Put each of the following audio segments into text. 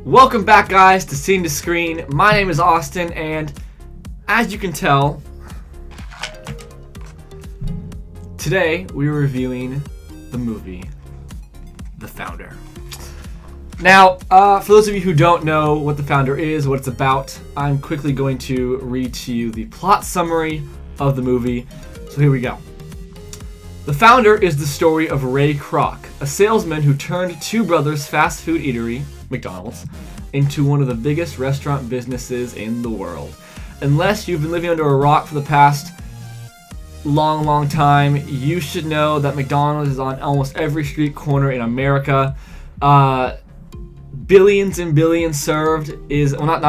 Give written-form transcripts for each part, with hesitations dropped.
Welcome back, guys, to Scene2Screen. My name is Austin, and as you can tell, today we are reviewing the movie The Founder. Now, for those of you who don't know what The Founder is, what it's about, I'm quickly going to read to you the plot summary of the movie. So here we go. The Founder is the story of Ray Kroc, a salesman who turned two brothers' fast food eatery, McDonald's, into one of the biggest restaurant businesses in the world. Unless you've been living under a rock for the past long time, you should know that McDonald's is on almost every street corner in America. Billions and billions served is, well,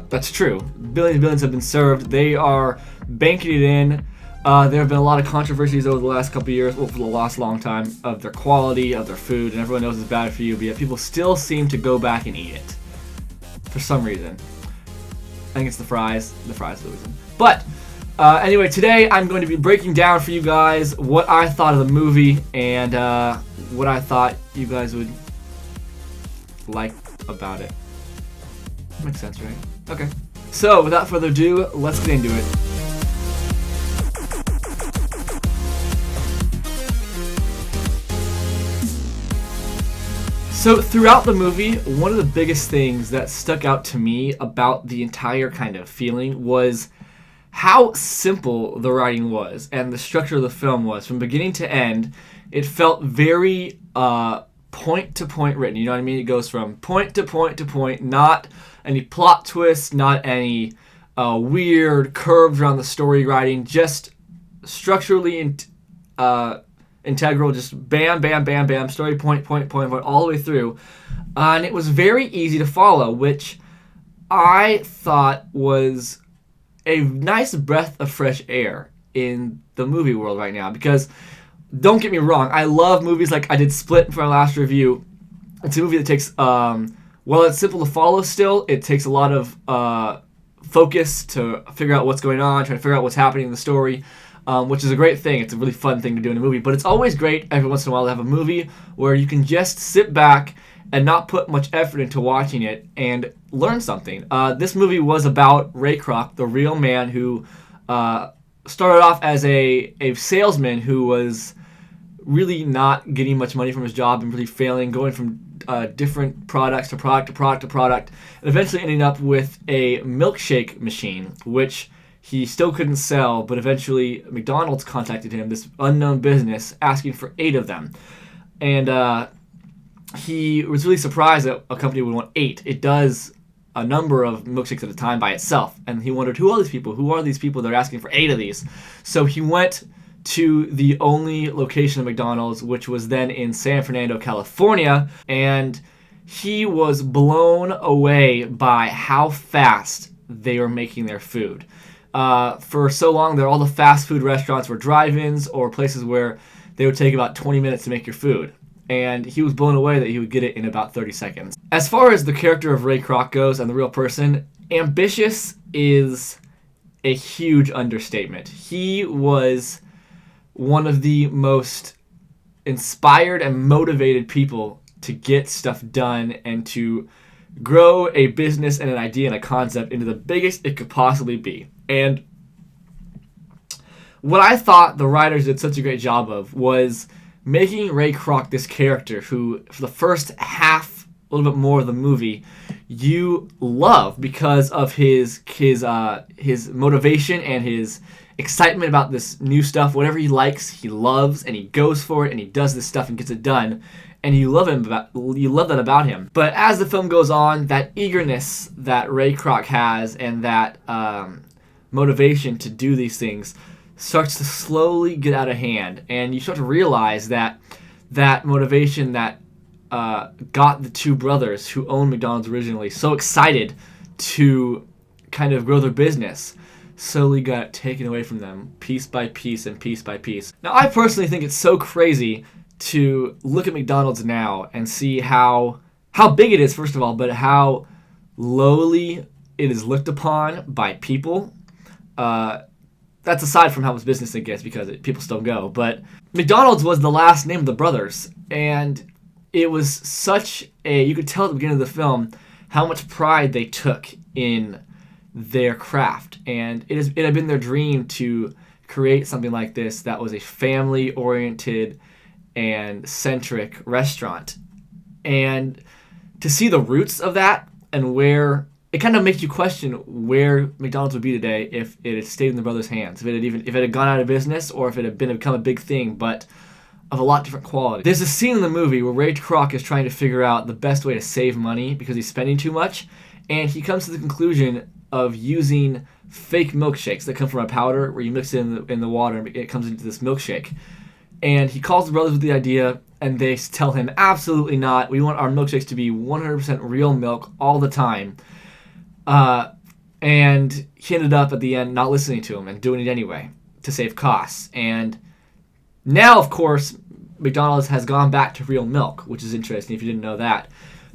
that's true. Billions and billions have been served. They are banking it in. There have been a lot of controversies over the last couple of years, well, for the last long time, of their quality, of their food, and everyone knows it's bad for you, but yet people still seem to go back and eat it. For some reason. I think it's the fries. The fries are the reason. But, anyway, today I'm going to be breaking down for you guys what I thought of the movie and what I thought you guys would like about it. Makes sense, right? Okay. So, without further ado, let's get into it. So throughout the movie, one of the biggest things that stuck out to me about the entire kind of feeling was how simple the writing was and the structure of the film was. From beginning to end, it felt very point to point written. You know what I mean? It goes from point to point to point, not any plot twists, not any weird curves around the story writing, just structurally integral, just bam, bam, bam, bam, story point, all the way through. And it was very easy to follow, which I thought was a nice breath of fresh air in the movie world right now. Because, don't get me wrong, I love movies like I did Split for our last review. It's a movie that takes, while it's simple to follow still, it takes a lot of focus to figure out what's going on, try to figure out what's happening in the story. Which is a great thing. It's a really fun thing to do in a movie. But it's always great every once in a while to have a movie where you can just sit back and not put much effort into watching it and learn something. This movie was about Ray Kroc, the real man who started off as a salesman who was really not getting much money from his job and really failing, going from different products to product, and eventually ending up with a milkshake machine, which he still couldn't sell, but eventually McDonald's contacted him, this unknown business, asking for 8 of them. And he was really surprised that a company would want 8. It does a number of milkshakes at a time by itself. And he wondered, who are these people? Who are these people that are asking for 8 of these? So he went to the only location of McDonald's, which was then in San Fernando, California, and he was blown away by how fast they were making their food. For so long, all the fast food restaurants were drive-ins or places where they would take about 20 minutes to make your food. And he was blown away that he would get it in about 30 seconds. As far as the character of Ray Kroc goes and the real person, ambitious is a huge understatement. He was one of the most inspired and motivated people to get stuff done and to grow a business and an idea and a concept into the biggest it could possibly be. And what I thought the writers did such a great job of was making Ray Kroc this character who, for the first half, a little bit more of the movie, you love because of his motivation and his excitement about this new stuff. Whatever he likes, he loves, and he goes for it, and he does this stuff and gets it done. And you love that about him. But as the film goes on, that eagerness that Ray Kroc has and that motivation to do these things starts to slowly get out of hand, and you start to realize that motivation that got the two brothers who owned McDonald's originally so excited to kind of grow their business slowly got taken away from them piece by piece and piece by piece. Now, I personally think it's so crazy to look at McDonald's now and see how big it is, first of all, but how lowly it is looked upon by people. That's aside from how much business it gets, because people still go. But McDonald's was the last name of the brothers, and it was such a, you could tell at the beginning of the film how much pride they took in their craft. And it had been their dream to create something like this that was a family-oriented and centric restaurant. And to see the roots of that and where it kind of makes you question where McDonald's would be today if it had stayed in the brothers' hands, if it had gone out of business, or if it had become a big thing, but of a lot different quality. There's a scene in the movie where Ray Kroc is trying to figure out the best way to save money because he's spending too much, and he comes to the conclusion of using fake milkshakes that come from a powder where you mix it in the water and it comes into this milkshake. And he calls the brothers with the idea, and they tell him, absolutely not. We want our milkshakes to be 100% real milk all the time. And he ended up at the end not listening to him and doing it anyway to save costs. And now, of course, McDonald's has gone back to real milk, which is interesting if you didn't know that.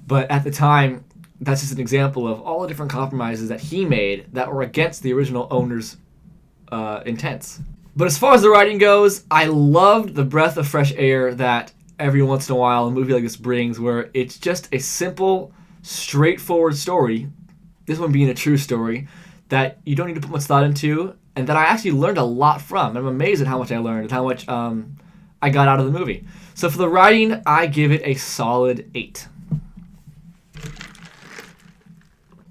But at the time, that's just an example of all the different compromises that he made that were against the original owner's intents. But as far as the writing goes, I loved the breath of fresh air that every once in a while a movie like this brings, where it's just a simple, straightforward story, this one being a true story, that you don't need to put much thought into, and that I actually learned a lot from. I'm amazed at how much I learned and how much I got out of the movie. So for the writing, I give it a solid 8.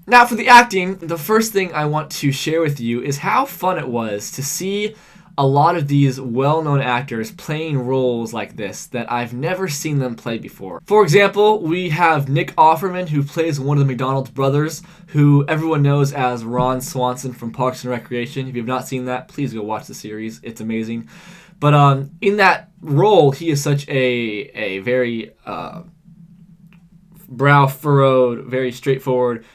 Now for the acting, the first thing I want to share with you is how fun it was to see a lot of these well-known actors playing roles like this that I've never seen them play before. For example, we have Nick Offerman, who plays one of the McDonald's brothers, who everyone knows as Ron Swanson from Parks and Recreation. If you have not seen that, please go watch the series. It's amazing. But in that role, he is such a very brow-furrowed, very straightforward,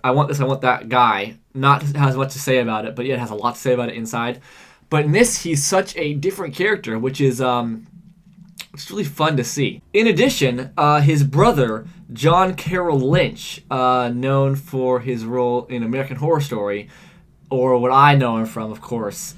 I want this, I want that guy. Not has much to say about it, but yet has a lot to say about it inside. But in this, he's such a different character, which is it's really fun to see. In addition, his brother, John Caroll Lynch, known for his role in American Horror Story, or what I know him from, of course,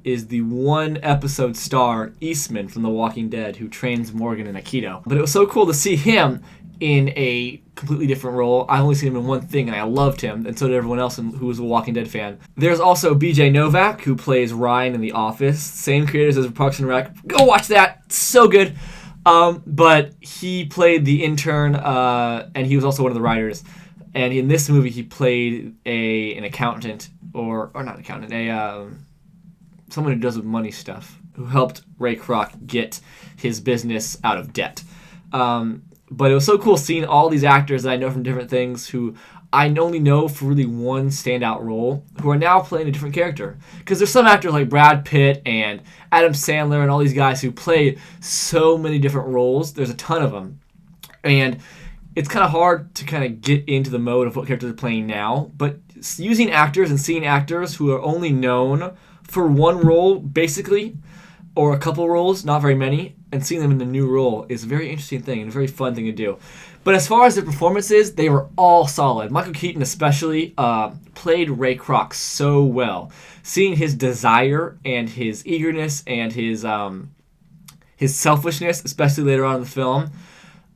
is the one-episode star Eastman from The Walking Dead, who trains Morgan in Aikido. But it was so cool to see him in a completely different role. I've only seen him in one thing, and I loved him, and so did everyone else who was a Walking Dead fan. There's also BJ Novak, who plays Ryan in The Office. Same creators as Parks and Rec. Go watch that. So good. But he played the intern, and he was also one of the writers. And in this movie, he played an accountant, or not accountant, someone who does with money stuff, who helped Ray Kroc get his business out of debt. But it was so cool seeing all these actors that I know from different things who I only know for really one standout role, who are now playing a different character. Because there's some actors like Brad Pitt and Adam Sandler and all these guys who play so many different roles. There's a ton of them. And it's kind of hard to kind of get into the mode of what characters are playing now. But using actors and seeing actors who are only known for one role, basically, or a couple roles, not very many, and seeing them in a new role is a very interesting thing and a very fun thing to do. But as far as their performances, they were all solid. Michael Keaton especially played Ray Kroc so well. Seeing his desire and his eagerness and his selfishness, especially later on in the film,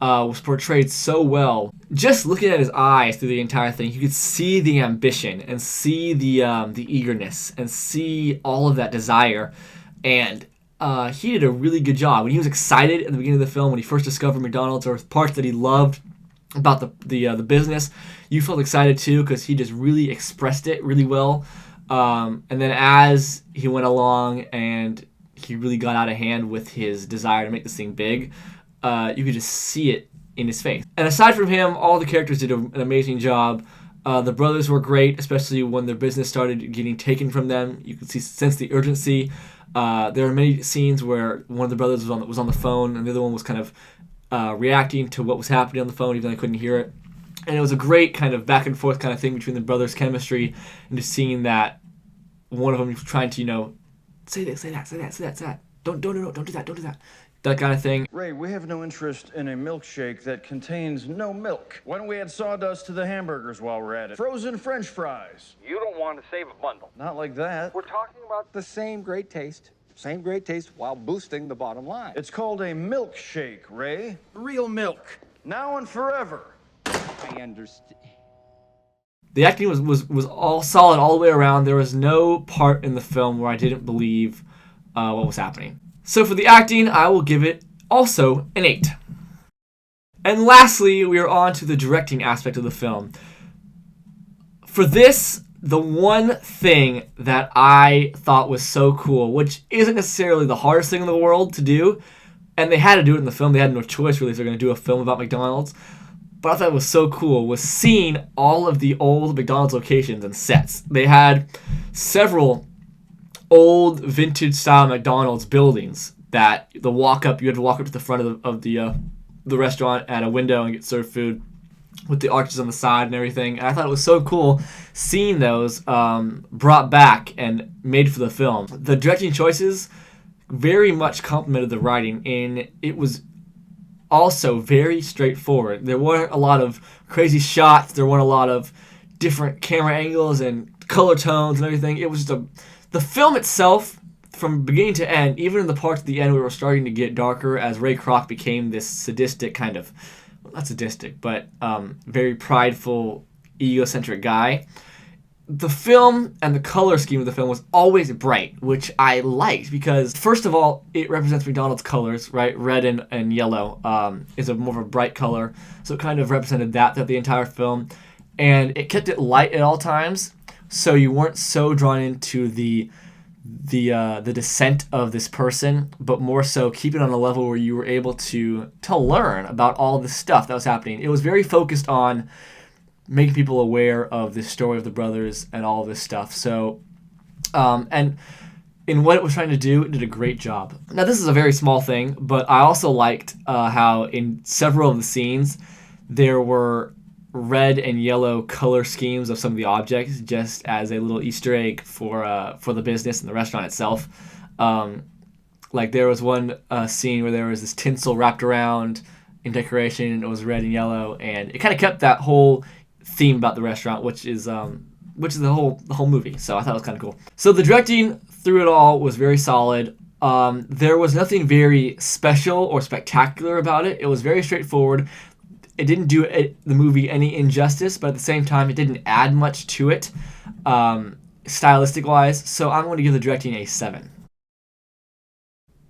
was portrayed so well. Just looking at his eyes through the entire thing, you could see the ambition and see the eagerness and see all of that desire. And he did a really good job. When he was excited at the beginning of the film, when he first discovered McDonald's or parts that he loved about the business, you felt excited too because he just really expressed it really well. And then as he went along and he really got out of hand with his desire to make this thing big, you could just see it in his face. And aside from him, all the characters did an amazing job. The brothers were great, especially when their business started getting taken from them. You could sense the urgency. There were many scenes where one of the brothers was on the phone, and the other one was kind of reacting to what was happening on the phone, even though I couldn't hear it. And it was a great kind of back and forth kind of thing between the brothers' chemistry, and just seeing that one of them was trying to, say this, say that, say that, say that, say that. Don't do that. That kind of thing. Ray, we have no interest in a milkshake that contains no milk. Why don't we add sawdust to the hamburgers while we're at it? Frozen French fries. You don't want to save a bundle. Not like that. We're talking about the same great taste while boosting the bottom line. It's called a milkshake, Ray. Real milk. Now and forever. The acting was all solid all the way around. There was no part in the film where I didn't believe what was happening. So for the acting, I will give it also an 8. And lastly, we are on to the directing aspect of the film. For this, the one thing that I thought was so cool, which isn't necessarily the hardest thing in the world to do, and they had to do it in the film, they had no choice really if they're going to do a film about McDonald's, but I thought it was so cool, was seeing all of the old McDonald's locations and sets. They had several old vintage style McDonald's buildings that you had to walk up to the front of the restaurant at a window and get served food with the arches on the side and everything. And I thought it was so cool seeing those brought back and made for the film. The directing choices very much complemented the writing, and it was also very straightforward. There weren't a lot of crazy shots. There weren't a lot of different camera angles and color tones and everything. It was just the film itself, from beginning to end, even in the parts at the end where we were starting to get darker as Ray Kroc became this sadistic kind of, well, not sadistic, but very prideful, egocentric guy. The film and the color scheme of the film was always bright, which I liked because, first of all, it represents McDonald's colors, right? Red and yellow is more of a bright color, so it kind of represented that throughout the entire film. And it kept it light at all times, so you weren't so drawn into the descent of this person, but more so keep it on a level where you were able to learn about all this stuff that was happening. It was very focused on making people aware of the story of the brothers and all of this stuff. So, and in what it was trying to do, it did a great job. Now, this is a very small thing, but I also liked how in several of the scenes there were red and yellow color schemes of some of the objects, just as a little Easter egg for the business and the restaurant itself. Like there was one scene where there was this tinsel wrapped around in decoration, and it was red and yellow, and it kind of kept that whole theme about the restaurant, which is the whole movie. So I thought it was kind of cool. So the directing through it all was very solid. There was nothing very special or spectacular about it. It was very straightforward. It didn't do the movie any injustice, but at the same time, it didn't add much to it, stylistic-wise. So I'm going to give the directing a 7.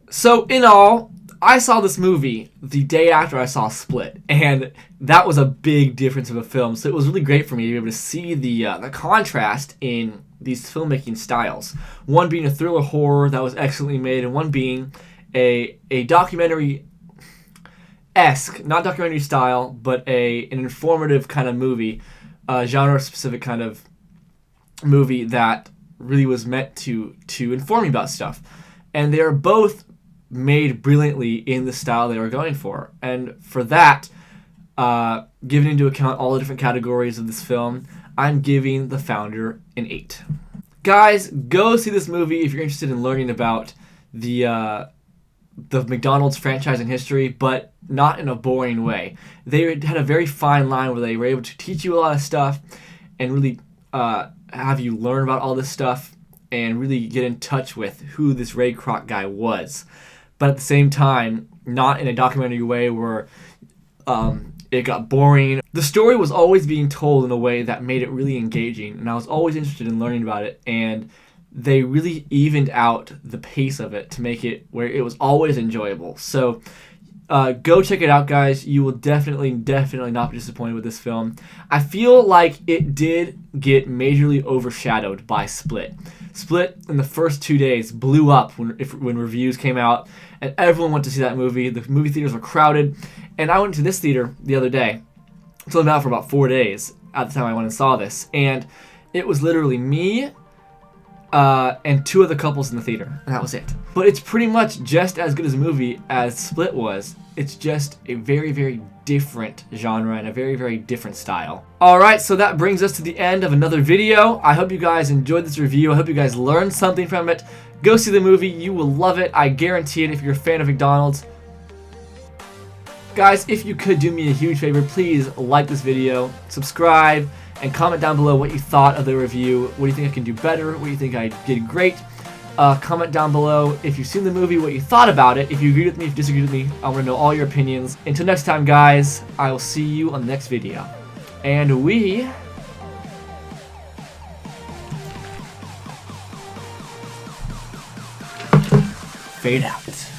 So in all, I saw this movie the day after I saw Split, and that was a big difference of a film. So it was really great for me to be able to see the contrast in these filmmaking styles. One being a thriller horror that was excellently made, and one being a documentary not documentary style, but an informative kind of movie, genre-specific kind of movie that really was meant to inform you about stuff. And they are both made brilliantly in the style they were going for. And for that, giving into account all the different categories of this film, I'm giving The Founder an 8. Guys, go see this movie if you're interested in learning about the McDonald's franchise and history, but not in a boring way. They had a very fine line where they were able to teach you a lot of stuff and really have you learn about all this stuff and really get in touch with who this Ray Kroc guy was. But at the same time, not in a documentary way where it got boring. The story was always being told in a way that made it really engaging, and I was always interested in learning about it, and they really evened out the pace of it to make it where it was always enjoyable. So go check it out, guys. You will definitely not be disappointed with this film. I feel like it did get majorly overshadowed by Split. Split, in the first 2 days, blew up when reviews came out, and everyone went to see that movie. The movie theaters were crowded, and I went to this theater the other day. It's only been out for about 4 days at the time I went and saw this, and it was literally me and 2 other couples in the theater, and that was it. But it's pretty much just as good as a movie as Split was. It's just a very, very different genre and a very, very different style. Alright, so that brings us to the end of another video. I hope you guys enjoyed this review. I hope you guys learned something from it. Go see the movie. You will love it. I guarantee it if you're a fan of McDonald's. Guys, if you could do me a huge favor, please like this video, subscribe, and comment down below what you thought of the review. What do you think I can do better? What do you think I did great? Comment down below if you've seen the movie, what you thought about it. If you agreed with me, if you disagreed with me, I want to know all your opinions. Until next time, guys, I will see you on the next video. And we fade out.